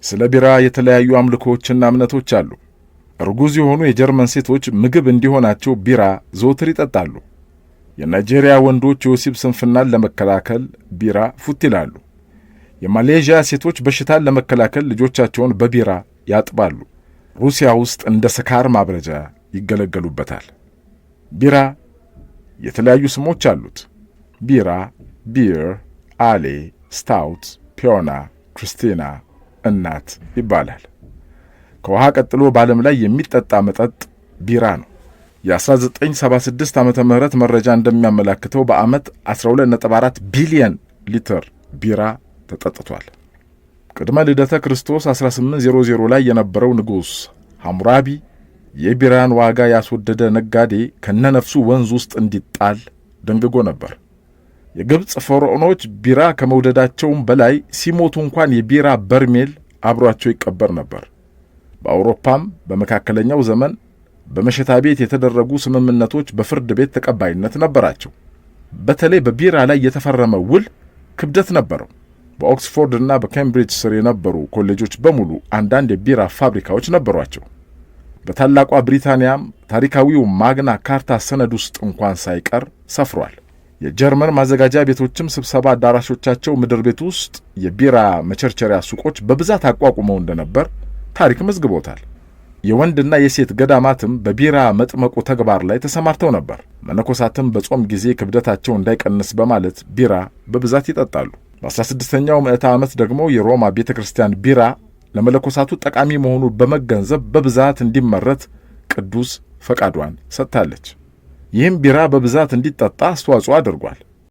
ስለ ቢራ የተለያዩ አምልኮዎችና እምነቶች አሉ። እርጉዝ የሆኑ የጀርመን ሴቶች ምግብ እንዲሆናቸው ቢራ ዘወትር ይጠጣሉ። የናይጄሪያ ወንዶች የወሲብ ስንፍናን ለመከላከል ቢራ ፉት ይላሉ። የማሌዥያ ሴቶች በሽታን ለመከላከል ልጆቻቸውን በቢራ ያጥባሉ። ሩሲያ ውስጥ እንደ ስካር ማብረጃ ይገለገሉበታል። ቢራ የተለያዩ ስሞች አሉት። ቢራ፣ ቢር፣ አሌ፣ ስታውት፣ ፒዮና፣ ክርስቲና፣ እናት ይባላል። ከውሃ ቀጥሎ በዓለም ላይ የሚጠጣ መጠጥ ቢራ ነው። የ1976 ዓመተ ምህረት መረጃ እንደሚያመላክተው በዓመት 12.4 ቢሊየን ሊትር ቢራ ተጠጥቷል። ቅድመ ልደተ ክርስቶስ 1800 ላይ የነበረው ንጉሥ ሐሙራቢ የቢራን ዋጋ ያስወደደ ነጋዴ ከነነፍሱ ወንዝ ውስጥ እንዲጣል ደንግጎ ነበር። የግብፅ ፈርዖኖች ቢራ ከመውደዳቸውም በላይ ሲሞቱ እንኳን የቢራ በርሜል አብሯቸው ይቀበር ነበር። በአውሮፓም በመካከለኛው ዘመን በመሸታ ቤት የተደረጉ ስምምነቶች በፍርድ ቤት ተቀባይነት ነበራቸው። በተለይ በቢራ ላይ የተፈረመ ውል ክብደት ነበረው። በኦክስፎርድና በኬምብሪጅ ስር የነበሩ ኮሌጆች በሙሉ አንዳንድ የቢራ ፋብሪካዎች ነበሯቸው። በታላቋ ብሪታንያም ታሪካዊው ማግና ካርታ ሰነድ ውስጥ እንኳን ሳይቀር ሰፍሯል። የጀርመን ማዘጋጃ ቤቶችም ስብሰባ አዳራሾቻቸው ምድር ቤት ውስጥ የቢራ መቸርቸሪያ ሱቆች በብዛት አቋቁመው እንደነበር ታሪክ መዝግቦታል። የወንድና የሴት ገዳማትም በቢራ መጥመቁ ተግባር ላይ ተሰማርተው ነበር። መነኮሳትም በጾም ጊዜ ክብደታቸው እንዳይቀንስ በማለት ቢራ በብዛት ይጠጣሉ። በ16ኛው ምዕተ ዓመት ደግሞ የሮማ ቤተ ክርስቲያን ቢራ ለመለኮሳቱ ጠቃሚ መሆኑን በመገንዘብ በብዛት እንዲመረት ቅዱስ ፈቃዷን ሰጥታለች። ይህም ቢራ በብዛት እንዲጠጣ አስተዋጽኦ አድርጓል።